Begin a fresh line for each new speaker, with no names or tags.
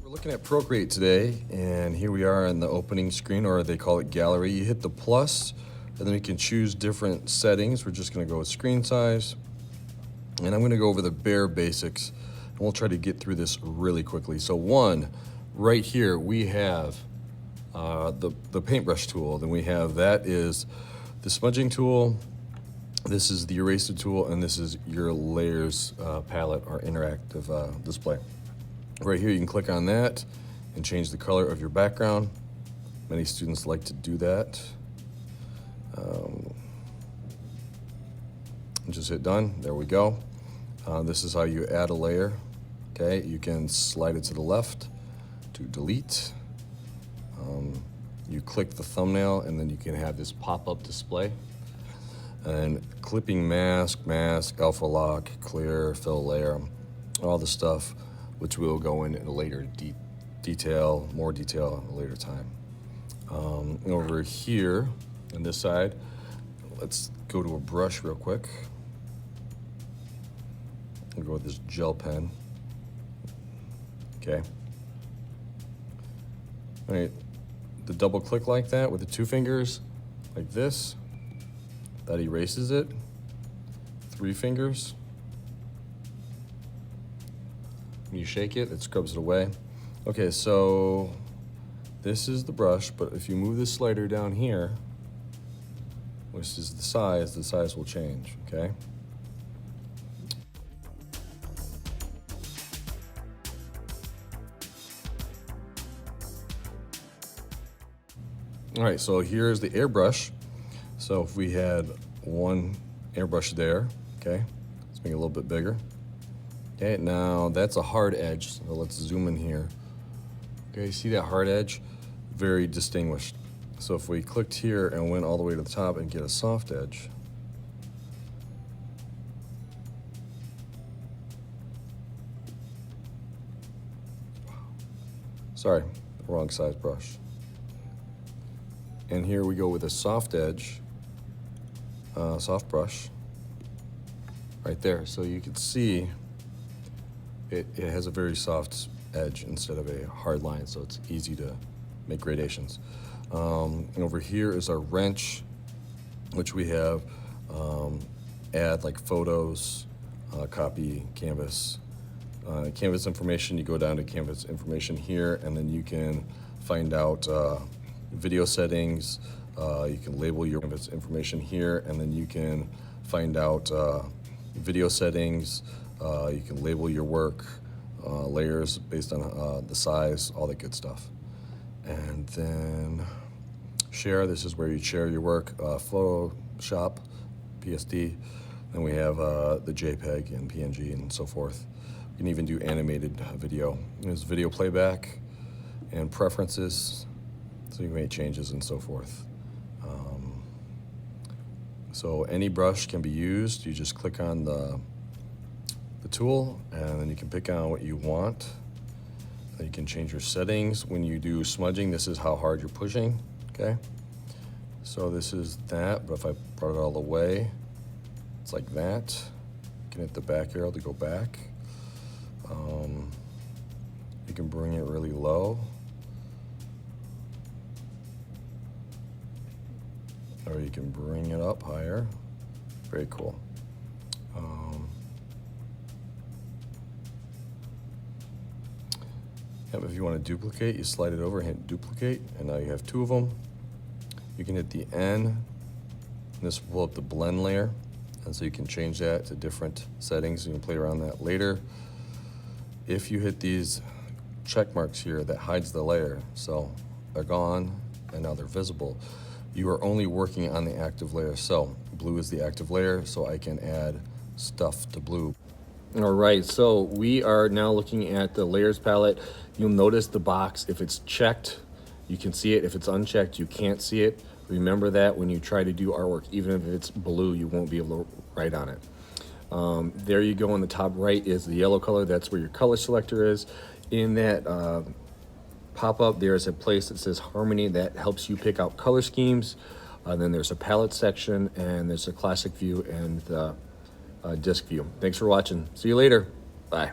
We're looking at Procreate today, and here we are in the opening screen, or they call it gallery. You hit the plus, and then you can choose different settings. We're just gonna go with screen size, and I'm gonna go over the bare basics, and we'll try to get through this really quickly. So one, right here, we have the paintbrush tool. Then we have, that is the smudging tool, this is the eraser tool, and this is your layers palette or interactive display. Right here, you can click on that and change the color of your background. Many students like to do that. Just hit done, there we go. This is how you add a layer. Okay, you can slide it to the left to delete. You click the thumbnail and then you can have this pop-up display. And clipping mask, alpha lock, clear, fill layer, all the stuff which we'll go in a later more detail at a later time. Over here on this side, let's go to a brush real quick. I'll go with this gel pen. Okay. All right, the double click like that with the two fingers, like this, that erases it. 3 fingers. You shake it, it scrubs it away. Okay, so this is the brush, but if you move this slider down here, which is the size will change, okay? All right, so here's the airbrush. So if we had one airbrush there, okay, let's make it a little bit bigger. Okay, now that's a hard edge, so let's zoom in here. Okay, see that hard edge? Very distinguished. So if we clicked here and went all the way to the top and get a soft edge, sorry, wrong size brush. And here we go with a soft edge, soft brush, right there. So you can see it has a very soft edge instead of a hard line, so it's easy to make gradations. And over here is our wrench, which we have add like photos, copy, canvas. Canvas information, you go down to canvas information here, and then you can find out video settings. You can label your canvas information here, and then you can find out video settings. You can label your work, layers based on the size, all that good stuff. And then share, this is where you share your work, Photoshop, PSD. Then we have the JPEG and PNG and so forth. You can even do animated video. There's video playback and preferences, so you can make changes and so forth. So any brush can be used. You just click on the tool, and then you can pick on what you want. Then you can change your settings. When you do smudging, this is how hard you're pushing, okay? So this is that, but if I brought it all the way, it's like that. You can hit the back arrow to go back. You can bring it really low. Or you can bring it up higher. Very cool. If you want to duplicate, you slide it over and hit duplicate, and now you have 2 of them. You can hit the N, and this will pull up the blend layer, and so you can change that to different settings. You can play around that later. If you hit these check marks here, that hides the layer, so they're gone, and now they're visible. You are only working on the active layer. So blue is the active layer, so I can add stuff to blue. All right, so we are now looking at the layers palette. You'll notice the box, if it's checked, you can see it. If it's unchecked, you can't see it. Remember that when you try to do artwork, even if it's blue, you won't be able to write on it. There you go, on the top right is the yellow color. That's where your color selector is. In that pop-up, there's a place that says Harmony that helps you pick out color schemes. Then there's a palette section, and there's a classic view and the disc view. Thanks for watching. See you later. Bye.